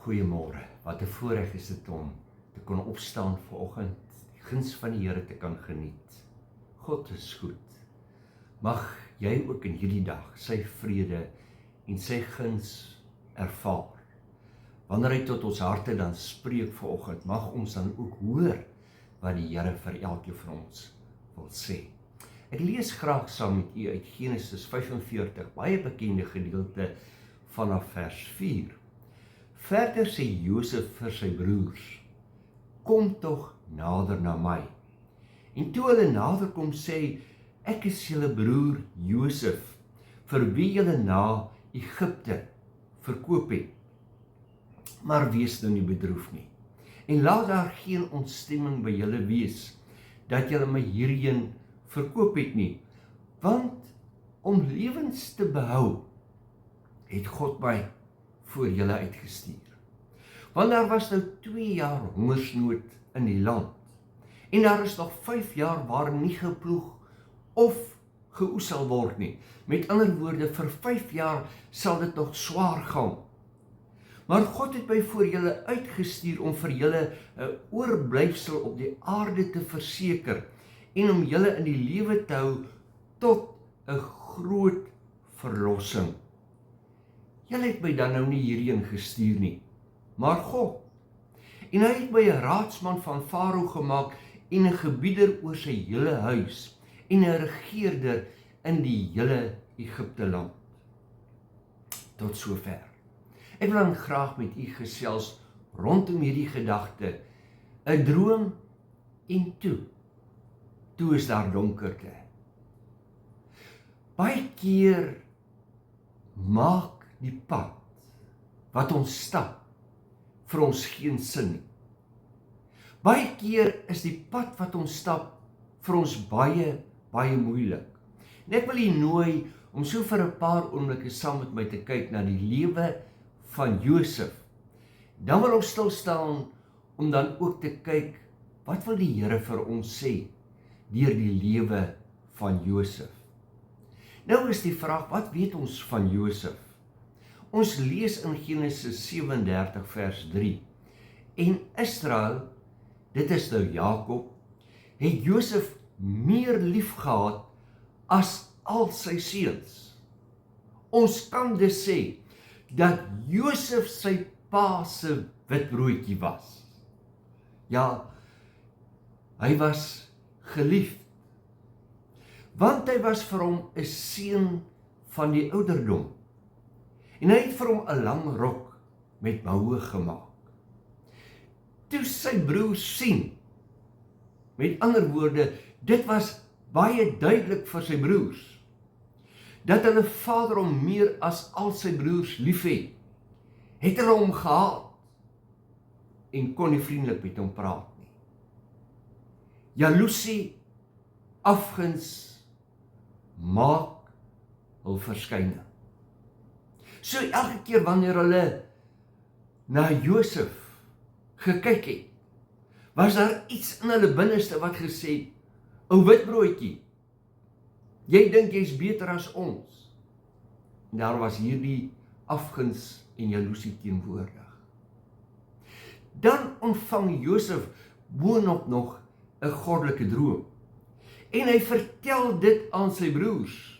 Goeiemôre, wat 'n voorreg is dit om te kon opstaan vanoggend, die guns van die Here te kan geniet. God is goed. Mag jy ook in hierdie dag sy vrede en sy guns ervaar. Wanneer hy tot ons harte dan spreek vanoggend, mag ons dan ook hoor wat die Here vir elkeen van ons wil sê. Ek lees graag saam met u uit Genesis 45, baie bekende gedeelte vanaf vers 4. Verder sê Josef vir sy broers, kom tog nader na my. En toe hulle nader kom sê, ek is julle broer Josef, vir wie julle na Egipte verkoop het. Maar wees nou nie bedroef nie. En laat daar geen ontstemming by julle wees, dat julle my hierheen verkoop het nie. Want om lewens te behou, het God my voor julle uitgestuur. Want daar was nou 2 jaar hongersnood in die land. En daar is nog 5 jaar waar nie geploeg of geoes sal word nie. Met ander woorde, vir 5 jaar sal dit nog swaar gaan. Maar God het my voor julle uitgestuur om vir julle 'n oorblyfsel op die aarde te verseker en om julle in die lewe te hou tot 'n groot verlossing. Julle het my dan nou nie hierheen gestuur nie, maar God. En hy het my 'n raadsman van Farao gemaak en 'n gebieder oor sy hele huis en 'n regeerder in die hele Egipte land. Tot sover. Ek wil dan graag met u gesels rondom hierdie gedagte, 'n droom en toe is daar donkerte. Baie keer maak die pad wat ons stap vir ons geen sin nie. Baie keer is die pad wat ons stap vir ons baie moeilik. En ek wil u nooi om so vir 'n paar oomblikke saam met my te kyk na die lewe van Josef. Dan wil ons stil staan om dan ook te kyk, wat wil die Here vir ons sê deur die lewe van Josef. Nou is die vraag, wat weet ons van Josef? Ons lees in Genesis 37 vers 3. En Israel, dit is nou Jakob, het Josef meer lief gehad as al sy seuns. Ons kan dus sê dat Josef sy pa se witbroodjie was. Ja, hy was geliefd. Want hy was vir hom 'n seun van die ouderdom. En hy het vir hom 'n lang rok met moue gemaak. Toe sy broers sien, met ander woorde, dit was baie duidelik vir sy broers, dat hulle vader hom meer as al sy broers liefhet, het hulle hom gehaat en kon nie vriendelik met hom praat nie. Jaloesie, afguns, maak hul verskyning. So elke keer wanneer hulle na Josef gekyk het, was daar iets in hulle binneste wat gesê, ou witbroodjie, jy dink jy's beter as ons. En daar was hierdie afguns en jaloesie teenwoordig. Dan ontvang Josef boonop nog 'n goddelike droom. En hy vertel dit aan sy broers.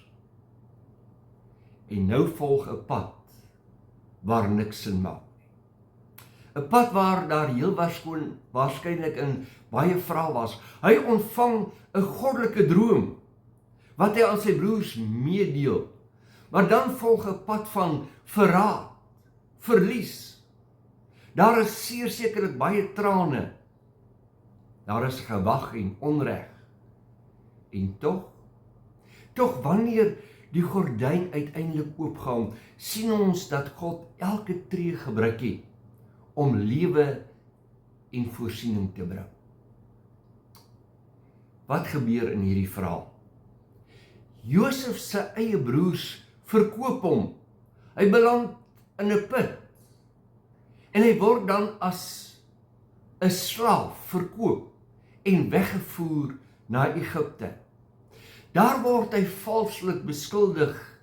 En nou volg 'n pad waar niks sin maak nie. 'n Pad waar daar heel waarskynlik in baie vrae was. Hy ontvang 'n goddelike droom wat hy aan sy broers meedeel. Maar dan volg 'n pad van verraad, verlies. Daar is sekerlik baie trane. Daar is gewag en onreg. En tog wanneer die gordyn uiteindelik oopgaan, sien ons dat God elke tree gebruik het om lewe en voorsiening te bring. Wat gebeur in hierdie verhaal? Josef se eie broers verkoop hom. Hy beland in 'n put. En hy word dan as 'n slaaf verkoop en weggevoer na Egipte. Daar word hy valslik beskuldig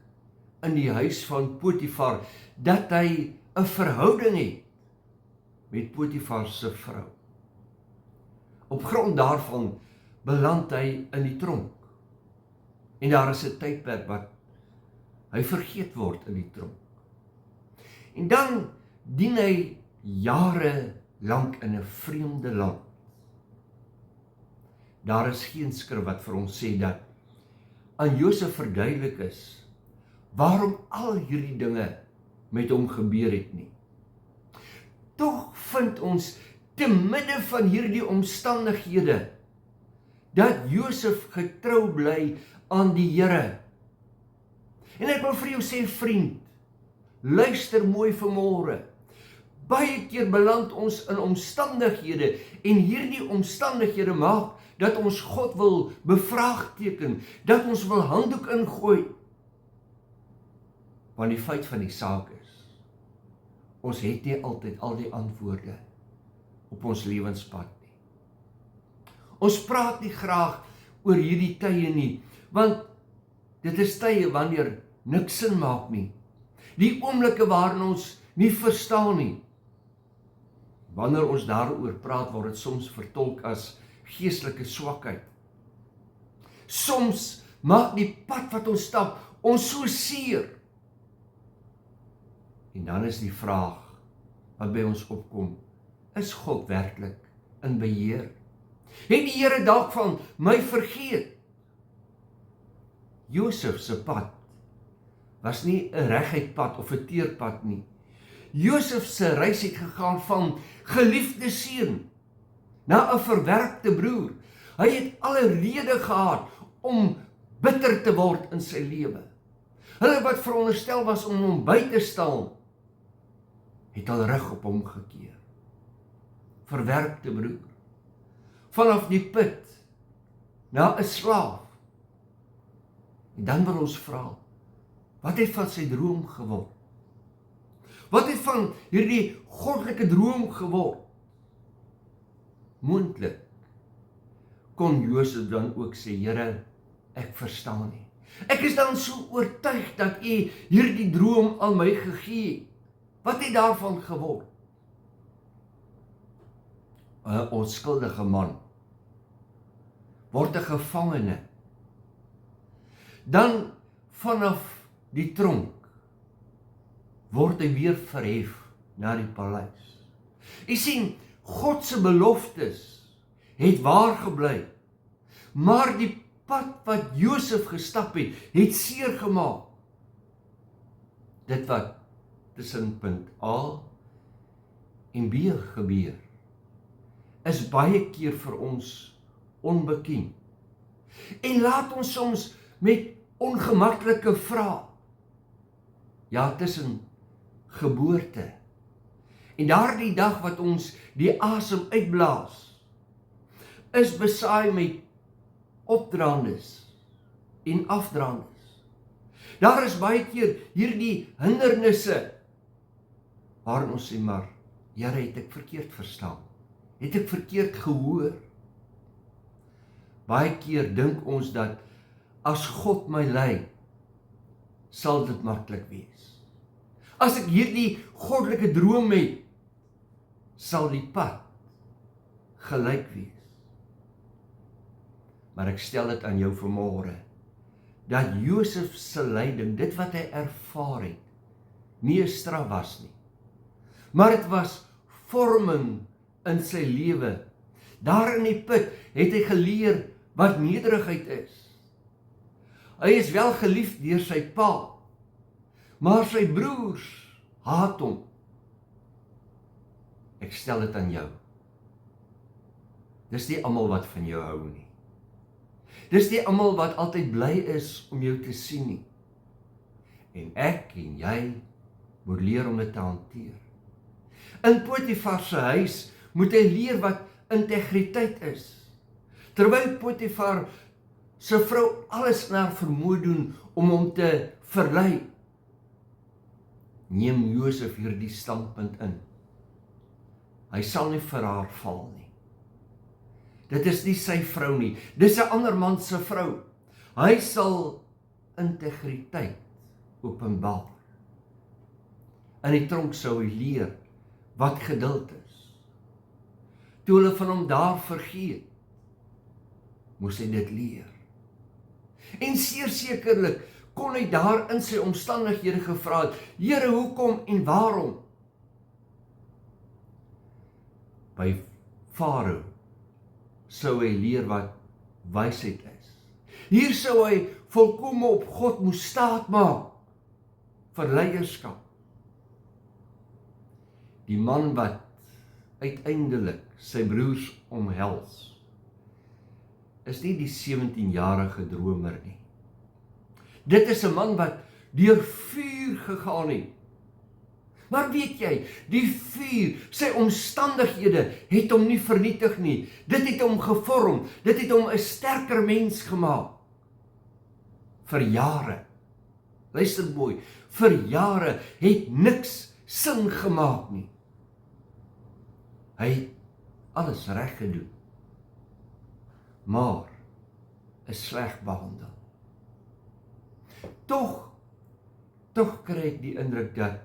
in die huis van Potifar dat hy 'n verhouding het met Potifar se vrou. Op grond daarvan beland hy in die tronk. En daar is 'n tydperk wat hy vergeet word in die tronk. En dan dien hy jare lank in 'n vreemde land. Daar is geen skrif wat vir ons sê dat aan Josef verduidelik is waarom al hierdie dinge met hom gebeur het nie. Tog vind ons te midde van hierdie omstandighede dat Josef getrou bly aan die Here. En ek wil vir jou sê, vriend, luister mooi vanmôre. Baie keer beland ons in omstandighede en hierdie omstandighede maak dat ons God wil bevraagteken, dat ons wil handdoek ingooi. Want die feit van die saak is, ons het nie altyd al die antwoorde op ons lewenspad nie. Ons praat nie graag oor hierdie tye nie, want dit is tye wanneer niks sin maak nie. Die oomblikke waarin ons nie verstaan nie. Wanneer ons daaroor praat, word dit soms vertolk as geestelike swakheid. Soms maak die pad wat ons stap ons so seer. En dan is die vraag wat by ons opkom, is God werklik in beheer? Het die Here dalk van my vergeet? Josef se pad was nie 'n reguit pad of 'n teerpad nie. Josef se reis het gegaan van geliefde seun na 'n verwerpte broer. Hy het alle rede gehad om bitter te word in sy lewe. Hulle wat veronderstel was om hom by te staan, het al rug op hom gekeer. Verwerpte broer. Vanaf die put na 'n slaaf. En dan wil ons vra, wat het van sy droom geword? Wat het van hierdie goddelike droom geword? Moontlik kon Josef dan ook sê, Here, ek verstaan nie. Ek is dan so oortuig dat U hierdie droom aan my gegee het. Wat het daarvan geword? 'n Onskuldige man word 'n gevangene. Dan vanaf die tronk word hy weer verhef na die paleis. U sien, God se beloftes het waar gebly, maar die pad wat Josef gestap het, het seer gemaak. Dit wat tussen punt A en B gebeur, is baie keer vir ons onbekend. En laat ons soms met ongemaklike vrae, ja, tussen geboorte en daardie dag wat ons die asem uitblaas, is besaai met opdraandes en afdraandes. Daar is baie keer hierdie hindernisse waarin ons sê, maar Here, het ek verkeerd verstaan? Het ek verkeerd gehoor? Baie keer dink ons dat as God my lei, sal dit maklik wees. As ek hierdie goddelike droom het, sal die pad gelyk wees. Maar ek stel dit aan jou vanmôre, dat Josef se lyding, dit wat hy ervaar het, nie 'n straf was nie, maar dit was vorming in sy lewe. Daar in die put het hy geleer wat nederigheid is. Hy is wel geliefd deur sy pa, maar sy broers haat hom. Ek stel dit aan jou. Dis nie almal wat van jou hou nie. Dis nie almal wat altyd bly is om jou te sien nie. En ek en jy moet leer om dit te hanteer. In Potifar se huis moet hy leer wat integriteit is. Terwyl Potifar se vrou alles in haar vermoë doen om hom te verlei, neem Josef hierdie standpunt in. Hy sal nie vir haar val nie. Dit is nie sy vrou nie, dis 'n ander man se vrou. Hy sal integriteit openbaar. In die tronk sou hy leer wat geduld is. toe hulle van hom daar vergeet, moes hy dit leer. En sekerlik kon hy daar in sy omstandighede gevra het, Here, hoekom en waarom? By Farao sou hy leer wat wysheid is. Hier sou hy volkome op God moes staat maak vir leierskap. Die man wat uiteindelik sy broers omhels, is nie die 17-jarige dromer nie. Dit is 'n man wat deur vuur gegaan het. Maar weet jy, die vuur, sy omstandighede het hom nie vernietig nie. Dit het hom gevorm, dit het hom 'n sterker mens gemaak. Vir jare, luister mooi, vir jare het niks sin gemaak nie. Hy het alles reg gedoen, maar is sleg behandel. Tog kry ek die indruk dat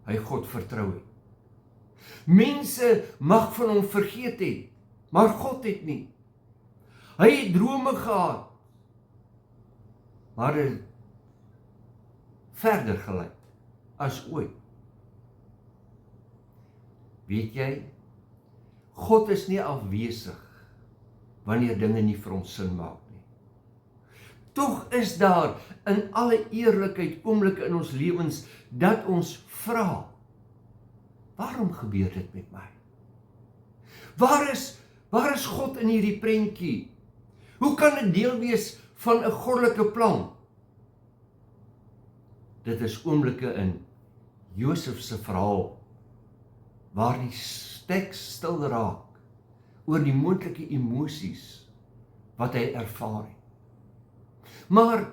hy God vertrou het. Mense mag van hom vergeet het, maar God het nie. Hy het drome gehad, maar dit verder gelyk as ooit. Weet jy, God is nie afwesig wanneer dinge nie vir ons sin maak nie. Tog is daar in alle eerlikheid oomblik in ons lewens dat ons vra, waarom gebeur dit met my? Waar is God in hierdie prentjie? Hoe kan dit deel wees van 'n goddelike plan? Dit is oomblikke in Josef se verhaal waar die teks stil raak oor die moontlike emosies wat hy ervaar het. Maar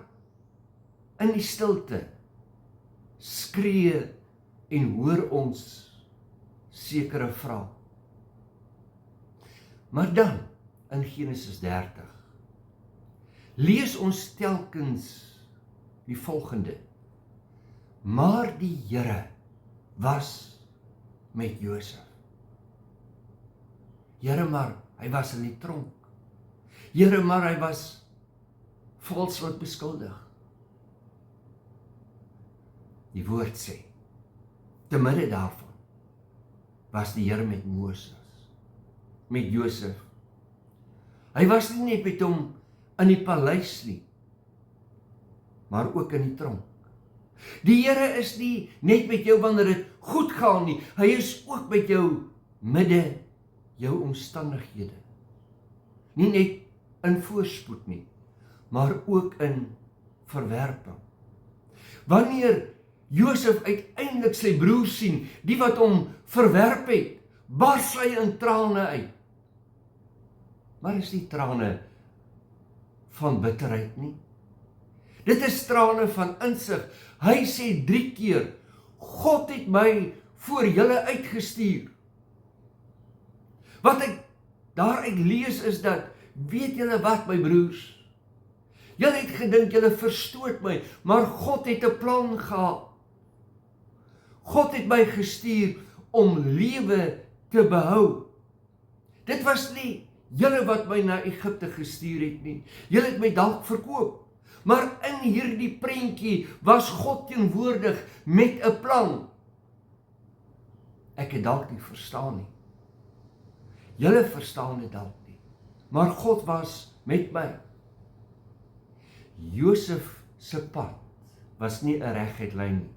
in die stilte skree en hoor ons sekere vrae. Maar dan in Genesis 30 lees ons telkens die volgende: maar die Here was met Josef. Here, maar hy was in die tronk. Here, maar hy was valslik beskuldig. Die woord sê, te midde daarvan was die Here met Moses, met Josef. Hy was nie net met hom in die paleis nie, maar ook in die tronk. Die Here is nie net met jou wanneer dit goed gaan nie, hy is ook met jou midde jou omstandighede. Nie net in voorspoed nie, maar ook in verwerping. Wanneer Josef uiteindelik sy broers sien, die wat hom verwerp het, bars hy in trane uit. Maar is nie trane van bitterheid nie. Dit is trane van insig. Hy sê 3 keer, God het my voor julle uitgestuur. Wat ek daaruit lees is dat, weet julle wat, my broers? Julle het gedink julle verstoot my, maar God het 'n plan gehad. God het my gestuur om lewe te behou. Dit was nie julle wat my na Egipte gestuur het nie. Julle het my dalk verkoop. Maar in hierdie prentjie was God teenwoordig met 'n plan. Ek het dalk nie verstaan nie. Julle verstaan dit dalk nie. Maar God was met my. Josef se pad was nie 'n reguit lyn nie.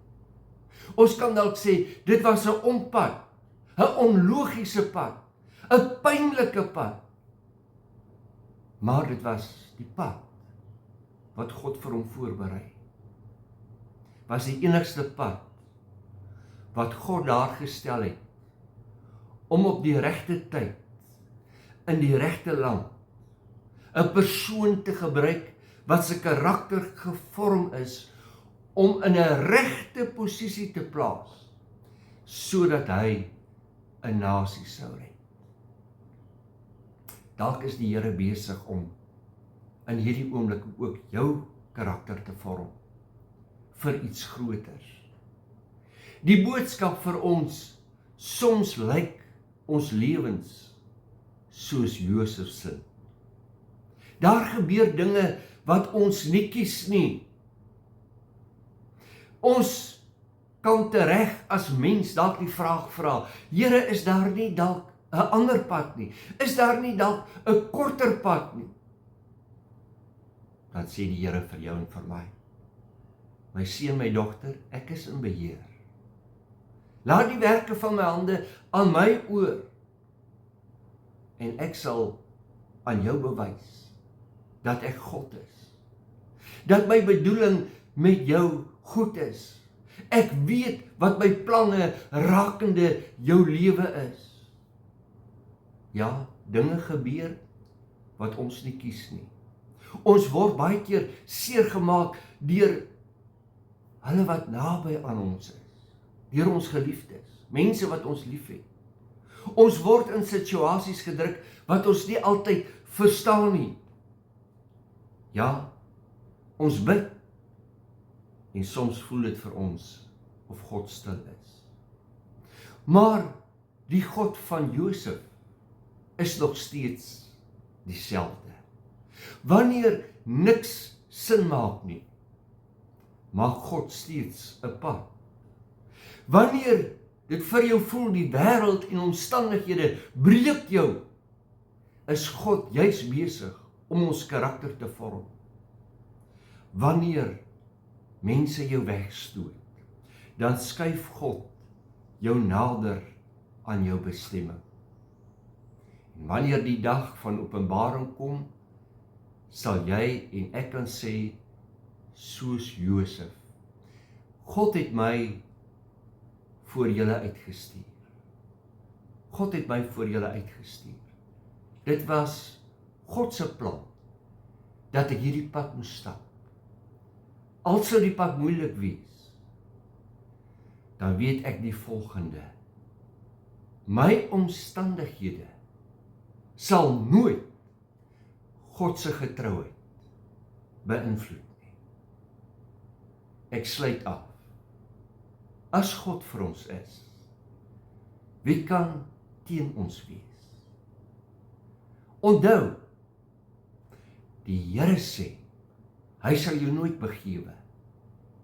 Ons kan dalk sê, dit was 'n ompad, 'n onlogiese pad, 'n pynlike pad. Maar dit was die pad wat God vir hom voorberei. Was die enigste pad wat God daar gestel het om op die regte tyd, in die regte land, 'n persoon te gebruik wat sy karakter gevorm is om in 'n regte posisie te plaas, sodat hy 'n nasie sou red. Dalk is die Here besig om in hierdie oomblik ook jou karakter te vorm vir iets groters. Die boodskap vir ons, soms lyk ons lewens soos Josef se. Daar gebeur dinge wat ons nie kies nie. Ons kan tereg as mens dalk die vraag vra, Here, is daar nie dalk 'n ander pad nie? Is daar nie dalk 'n korter pad nie? Dan sê die Here vir jou en vir my, my seun, my dogter, ek is in beheer. Laat die werke van my hande aan my oor, en ek sal aan jou bewys dat ek God is. Dat my bedoeling met jou goed is. Ek weet wat my planne rakende jou lewe is. Ja, dinge gebeur wat ons nie kies nie. Ons word baie keer seergemaak deur hulle wat naby aan ons is. Deur ons geliefdes, mense wat ons liefhet. Ons word in situasies gedruk wat ons nie altyd verstaan nie. Ja, ons bid, en soms voel dit vir ons of God stil is. Maar die God van Josef is nog steeds dieselfde. Wanneer niks sin maak nie, maak God steeds 'n pad. Wanneer dit vir jou voel die wêreld en omstandighede breek jou, is God juis besig om ons karakter te vorm. Wanneer mense jou wegstoot, dan skuif God jou nader aan jou bestemming. En wanneer die dag van openbaring kom, sal jy en ek kan sê, soos Josef, God het my voor julle uitgestuur. God het my voor julle uitgestuur. Dit was God se plan, dat ek hierdie pad moes stap. Al sou die pad moeilik wees, dan weet ek die volgende. My omstandighede sal nooit God se getrouheid beïnvloed nie. Ek sluit af. As God vir ons is, wie kan teen ons wees? Onthou, die Here sê, hy sal jou nooit begewe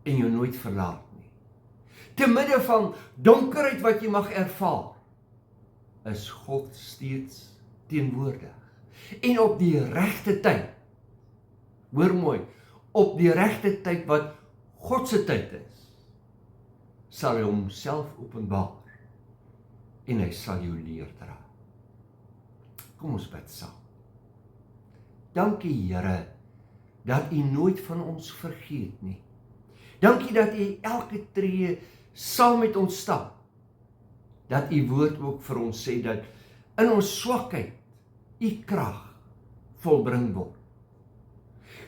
en jou nooit verlaat nie. Te midde van donkerheid wat jy mag ervaar, is God steeds teenwoordig. En op die regte tyd, hoor mooi, op die regte tyd wat God se tyd is, sal hy homself openbaar en hy sal jou leer dra. Kom ons bid saam. Dankie Here, dat U nooit van ons vergeet nie. Dankie dat U elke tree saam met ons stap. Dat U woord ook vir ons sê dat in ons swakheid U krag volbring word.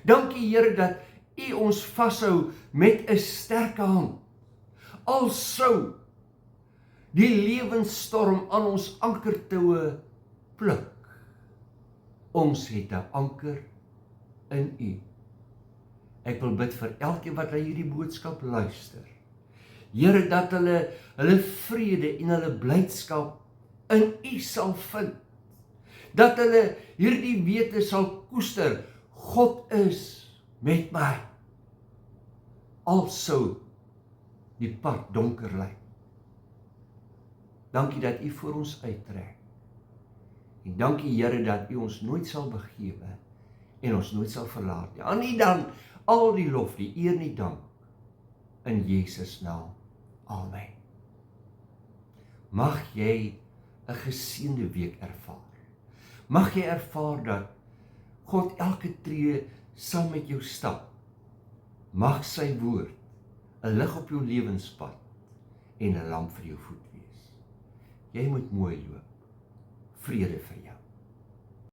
Dankie Here dat U ons vashou met 'n sterke hand. Al sou die lewensstorm aan ons ankertoue pluk. Ons het 'n anker in U. Ek wil bid vir elkeen wat na hierdie boodskap luister. Here, dat hulle vrede en hulle blydskap in U sal vind. Dat hulle hierdie wete sal koester, God is met my. Al sou die pad donker lyk. Dankie dat U vir ons uittrek. En dankie Here dat U ons nooit sal begewe en ons nooit sal verlaat nie. Aan U dan al die lof, die eer en die dank in Jesus naam. Amen. Mag jy 'n geseënde week ervaar. Mag jy ervaar dat God elke tree saam met jou stap. Mag sy woord 'n lig op jou lewenspad en 'n lamp vir jou voet wees. Jy moet mooi loop. Vrede vir jou.